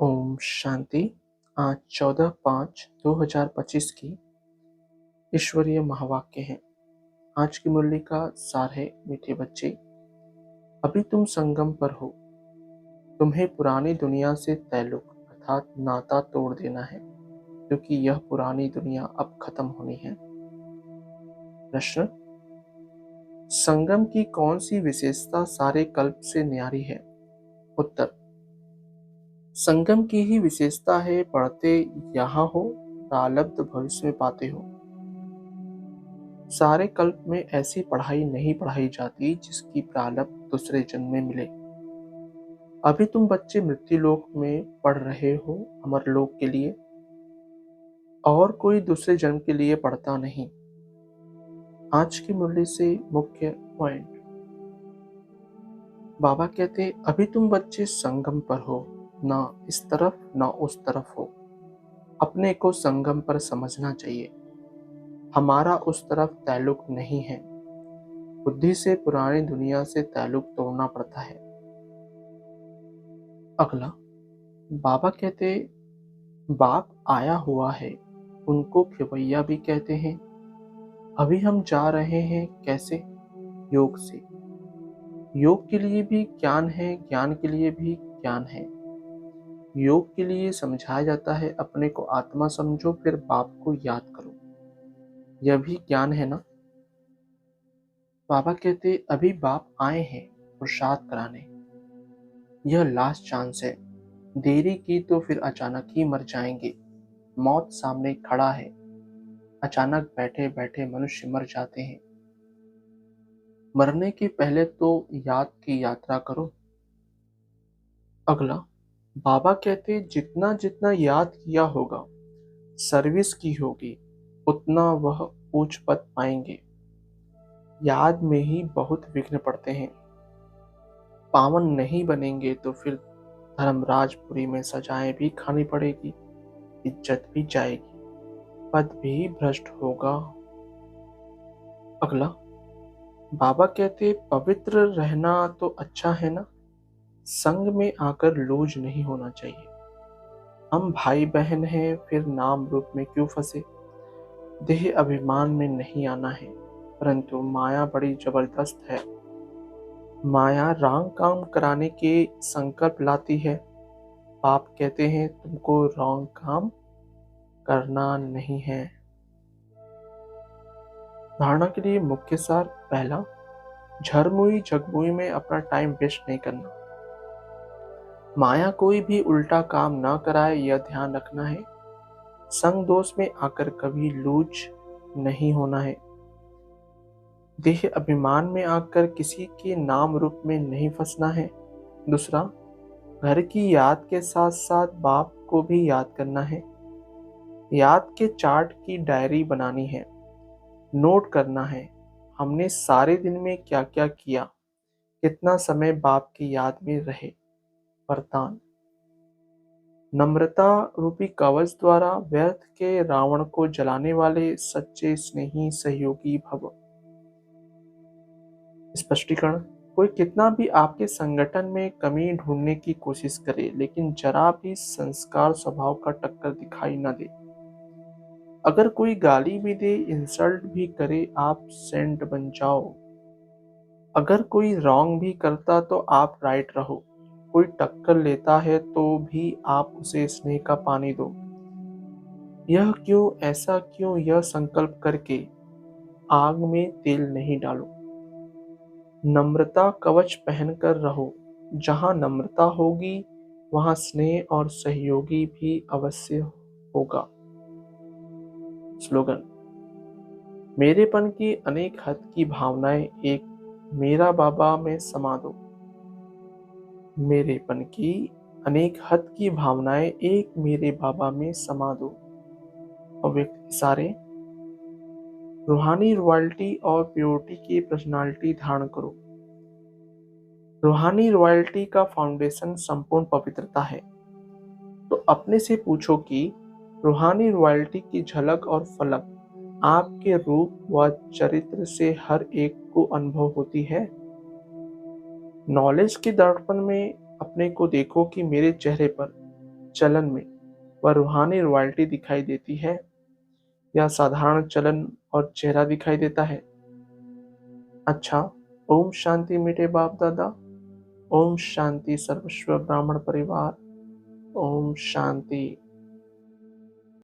ओम शांति। आज 14/5/2025 की ईश्वरीय महावाक्य है। आज की मुरली का सार है, मीठे बच्चे, अभी तुम संगम पर हो। तुम्हें पुरानी दुनिया से ताल्लुक अर्थात नाता तोड़ देना है, क्योंकि यह पुरानी दुनिया अब खत्म होनी है। प्रश्न: संगम की कौन सी विशेषता सारे कल्प से न्यारी है? उत्तर: संगम की ही विशेषता है, पढ़ते यहाँ हो, प्रारब्ध भविष्य में पाते हो। सारे कल्प में ऐसी पढ़ाई नहीं पढ़ाई जाती जिसकी प्रारब्ध दूसरे जन्म में मिले। अभी तुम बच्चे मृत्युलोक में पढ़ रहे हो, अमरलोक के लिए, और कोई दूसरे जन्म के लिए पढ़ता नहीं। आज की मुरली से मुख्य पॉइंट: बाबा कहते, अभी तुम बच्चे संगम पर हो, ना इस तरफ ना उस तरफ हो। अपने को संगम पर समझना चाहिए। हमारा उस तरफ ताल्लुक नहीं है। बुद्धि से पुरानी दुनिया से ताल्लुक तोड़ना पड़ता है। अगला, बाबा कहते, बाप आया हुआ है, उनको खिवैया भी कहते हैं। अभी हम जा रहे हैं, कैसे? योग से। योग के लिए भी ज्ञान है, ज्ञान के लिए भी ज्ञान है। योग के लिए समझाया जाता है, अपने को आत्मा समझो, फिर बाप को याद करो। यह भी ज्ञान है ना? बाबा कहते, अभी बाप आए हैं प्रसाद कराने। यह लास्ट चांस है। देरी की तो फिर अचानक ही मर जाएंगे। मौत सामने खड़ा है। अचानक बैठे बैठे मनुष्य मर जाते हैं। मरने के पहले तो याद की यात्रा करो। अगला, बाबा कहते, जितना जितना याद किया होगा, सर्विस की होगी, उतना वह उच्च पद पाएंगे। याद में ही बहुत विघ्न पड़ते हैं। पावन नहीं बनेंगे तो फिर धर्मराजपुरी में सजाएं भी खानी पड़ेगी, इज्जत भी जाएगी, पद भी भ्रष्ट होगा। अगला, बाबा कहते, पवित्र रहना तो अच्छा है ना, संग में आकर लूज नहीं होना चाहिए। हम भाई बहन हैं, फिर नाम रूप में क्यों फंसे? देह अभिमान में नहीं आना है, परंतु माया बड़ी जबरदस्त है। माया रॉन्ग काम कराने के संकल्प लाती है। बाप कहते हैं, तुमको रॉन्ग काम करना नहीं है। धारणा के लिए मुख्य सार: पहला, झरमुई जगमुई में अपना टाइम वेस्ट नहीं करना। माया कोई भी उल्टा काम ना कराए, यह ध्यान रखना है। संग दोष में आकर कभी लूज नहीं होना है। देह अभिमान में आकर किसी के नाम रूप में नहीं फंसना है। दूसरा, घर की याद के साथ साथ बाप को भी याद करना है। याद के चार्ट की डायरी बनानी है, नोट करना है, हमने सारे दिन में क्या क्या किया, कितना समय बाप की याद में रहे। वरदान: नम्रता रूपी कवच द्वारा व्यर्थ के रावण को जलाने वाले सच्चे स्नेही सहयोगी भव। स्पष्टीकरण: कोई कितना भी आपके संगठन में कमी ढूंढने की कोशिश करे, लेकिन जरा भी संस्कार स्वभाव का टक्कर दिखाई न दे। अगर कोई गाली भी दे, इंसल्ट भी करे, आप सेंट बन जाओ। अगर कोई रॉन्ग भी करता तो आप राइट रहो। कोई टक्कर लेता है तो भी आप उसे स्नेह का पानी दो। यह क्यों, ऐसा क्यों, यह संकल्प करके आग में तेल नहीं डालो। नम्रता कवच पहनकर रहो। जहाँ नम्रता होगी वहाँ स्नेह और सहयोगी भी अवश्य होगा। स्लोगन: मेरेपन की अनेक हद की भावनाएं एक मेरा बाबा में समा दो। मेरेपन की अनेक हद की भावनाएं एक मेरे बाबा में समा दो। अव्यक्त इशारे: रूहानी रॉयल्टी और प्योरिटी की पर्सनालिटी धारण करो। रूहानी रॉयल्टी का फाउंडेशन संपूर्ण पवित्रता है। तो अपने से पूछो कि रूहानी रॉयल्टी की झलक और फलक आपके रूप व चरित्र से हर एक को अनुभव होती है। नॉलेज के दर्पण में अपने को देखो कि मेरे चेहरे पर चलन में वह रूहानी रॉयल्टी दिखाई देती है या साधारण चलन और चेहरा दिखाई देता है? अच्छा, ओम शांति मीठे बाप दादा। ओम शांति सर्वस्व ब्राह्मण परिवार। ओम शांति।